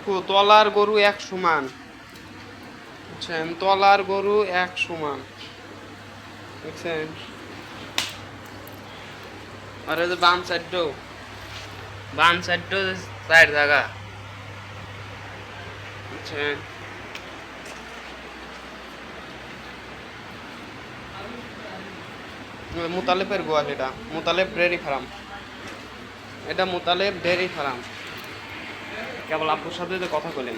আপু তলার গরু এক সমান, বুঝছেন, তলার গরু এক সমান, বুঝছেন। আর এই যে বাম সাইডটাও চার জায়গা, বুঝছেন। মুতালেবের গোয়াল, এটা মুতালেব ডেয়ারি ফার্ম, এটা মুতালেব ডেয়ারি ফার্ম। কেবল আপুর সাথে যে কথা বলেন।